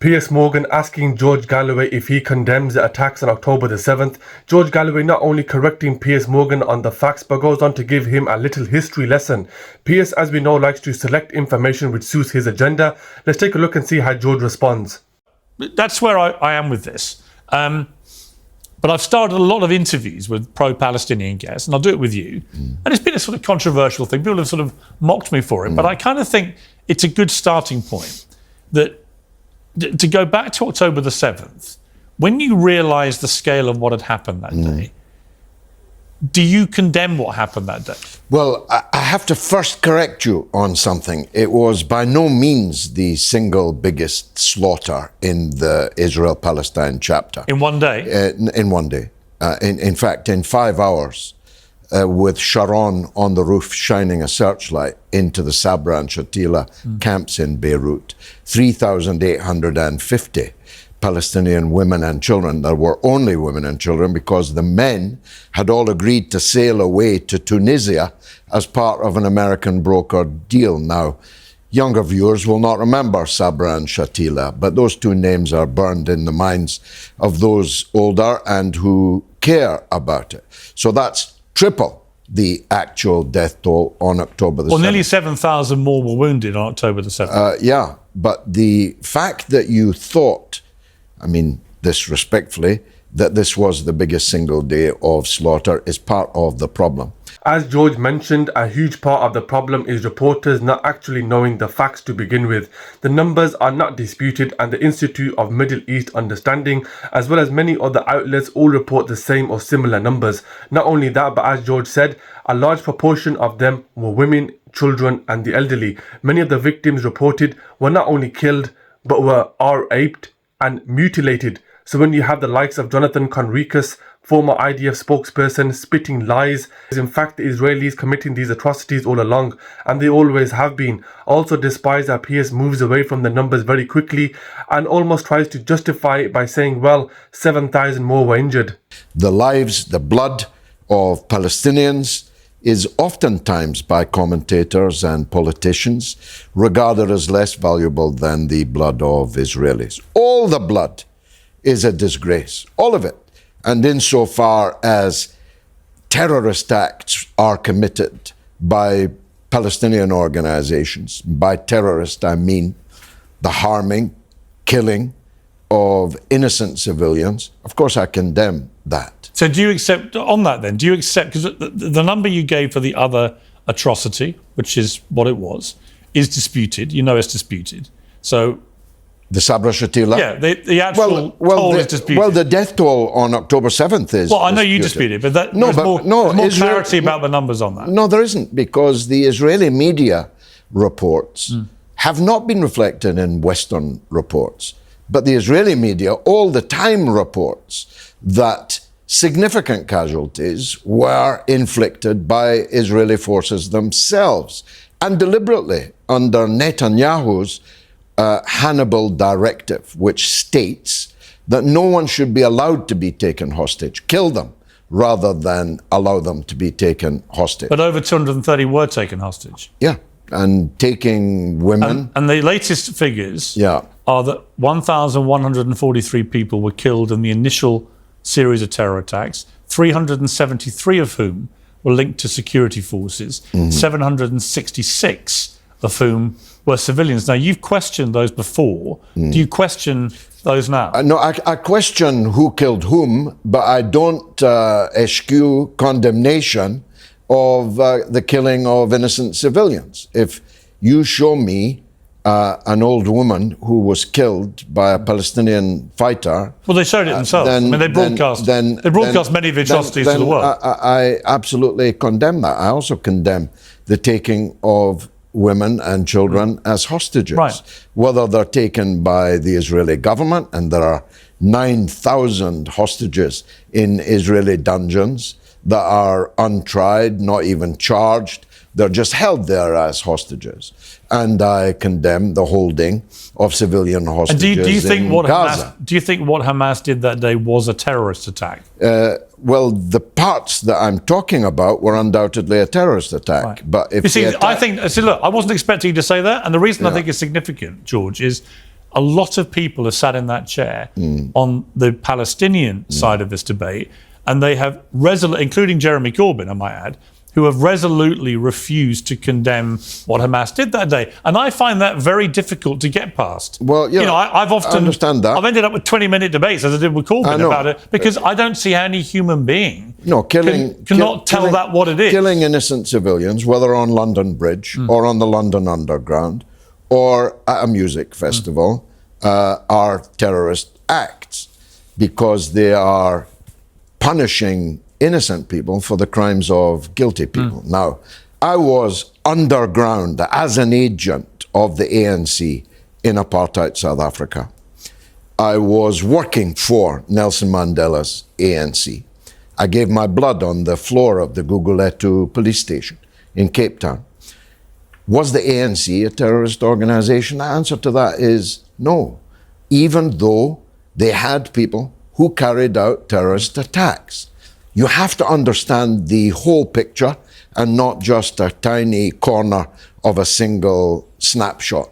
Piers Morgan asking George Galloway if he condemns the attacks on October the 7th. George Galloway not only correcting Piers Morgan on the facts, but goes on to give him a little history lesson. Piers, as we know, likes to select information which suits his agenda. Let's take a look and see how George responds. That's where I am with this. But I've started a lot of interviews with pro-Palestinian guests, and I'll do it with you. And it's been a sort of controversial thing. People have sort of mocked me for it, but I kind of think it's a good starting point that to go back to October the 7th, when you realise the scale of what had happened that day, do you condemn what happened that day? Well, I have to first correct you on something. It was by no means the single biggest slaughter in the Israel-Palestine chapter. In one day? In one day. In fact, in 5 hours, with Sharon on the roof shining a searchlight into the Sabra and Shatila camps in Beirut, 3,850 Palestinian women and children. There were only women and children because the men had all agreed to sail away to Tunisia as part of an American brokered deal. Now, younger viewers will not remember Sabra and Shatila, but those two names are burned in the minds of those older and who care about it. So that's triple the actual death toll on October the 7th. Well, nearly 7,000 more were wounded on October the 7th. Yeah, but the fact that you thought, I mean, disrespectfully, that this was the biggest single day of slaughter is part of the problem. As George mentioned, a huge part of the problem is reporters not actually knowing the facts to begin with. The numbers are not disputed, and the Institute of Middle East Understanding, as well as many other outlets, all report the same or similar numbers. Not only that, but as George said, a large proportion of them were women, children and the elderly. Many of the victims reported were not only killed, but are raped and mutilated. So when you have the likes of Jonathan Conricus, former IDF spokesperson, spitting lies, in fact the Israelis committing these atrocities all along, and they always have been. Also despise that Piers moves away from the numbers very quickly and almost tries to justify it by saying, well, 7,000 more were injured. The lives, the blood of Palestinians is oftentimes by commentators and politicians regarded as less valuable than the blood of Israelis. All the blood is a disgrace, all of it. And insofar as terrorist acts are committed by Palestinian organizations, by terrorists I mean the harming, killing of innocent civilians, of course I condemn that. So do you accept, on that then, do you accept, because the number you gave for the other atrocity, which is what it was, is disputed, you know it's disputed. So the Sabra Shatila? Yeah, the actual toll is disputed. Well, the death toll on October 7th is Well, I know you dispute it, but there's more clarity about the numbers on that. No, there isn't, because the Israeli media reports have not been reflected in Western reports. But the Israeli media all the time reports that significant casualties were inflicted by Israeli forces themselves, and deliberately under Netanyahu's Hannibal directive, which states that no one should be allowed to be taken hostage, kill them, rather than allow them to be taken hostage. But over 230 were taken hostage. Yeah, and taking women. And the latest figures are that 1,143 people were killed in the initial series of terror attacks, 373 of whom were linked to security forces, 766 of whom were civilians. Now, you've questioned those before. Do you question those now? No, I question who killed whom, but I don't eschew condemnation of the killing of innocent civilians. If you show me an old woman who was killed by a Palestinian fighter... Well, they showed it themselves. I mean, they broadcast many of the atrocities to the world. I absolutely condemn that. I also condemn the taking of women and children as hostages, whether they're taken by the Israeli government, and there are 9,000 hostages in Israeli dungeons that are untried, not even charged. They're just held there as hostages. And I condemn the holding of civilian hostages do you think in Gaza. Do you think what Hamas did that day was a terrorist attack? Well, the parts that I'm talking about were undoubtedly a terrorist attack. But if you see, I wasn't expecting you to say that. And the reason I think it's significant, George, is a lot of people are sat in that chair on the Palestinian side of this debate, and they have including Jeremy Corbyn, I might add, who have resolutely refused to condemn what Hamas did that day. And I find that very difficult to get past. Well, I've often... I understand that. I've ended up with 20-minute debates, as I did with Corbyn, about it, because I don't see how any human being cannot tell that what it is. Killing innocent civilians, whether on London Bridge or on the London Underground or at a music festival, are terrorist acts because they are punishing innocent people for the crimes of guilty people. Now, I was underground as an agent of the ANC in apartheid South Africa. I was working for Nelson Mandela's ANC. I gave my blood on the floor of the Guguletu police station in Cape Town. Was the ANC a terrorist organization? The answer to that is no, even though they had people who carried out terrorist attacks. You have to understand the whole picture and not just a tiny corner of a single snapshot.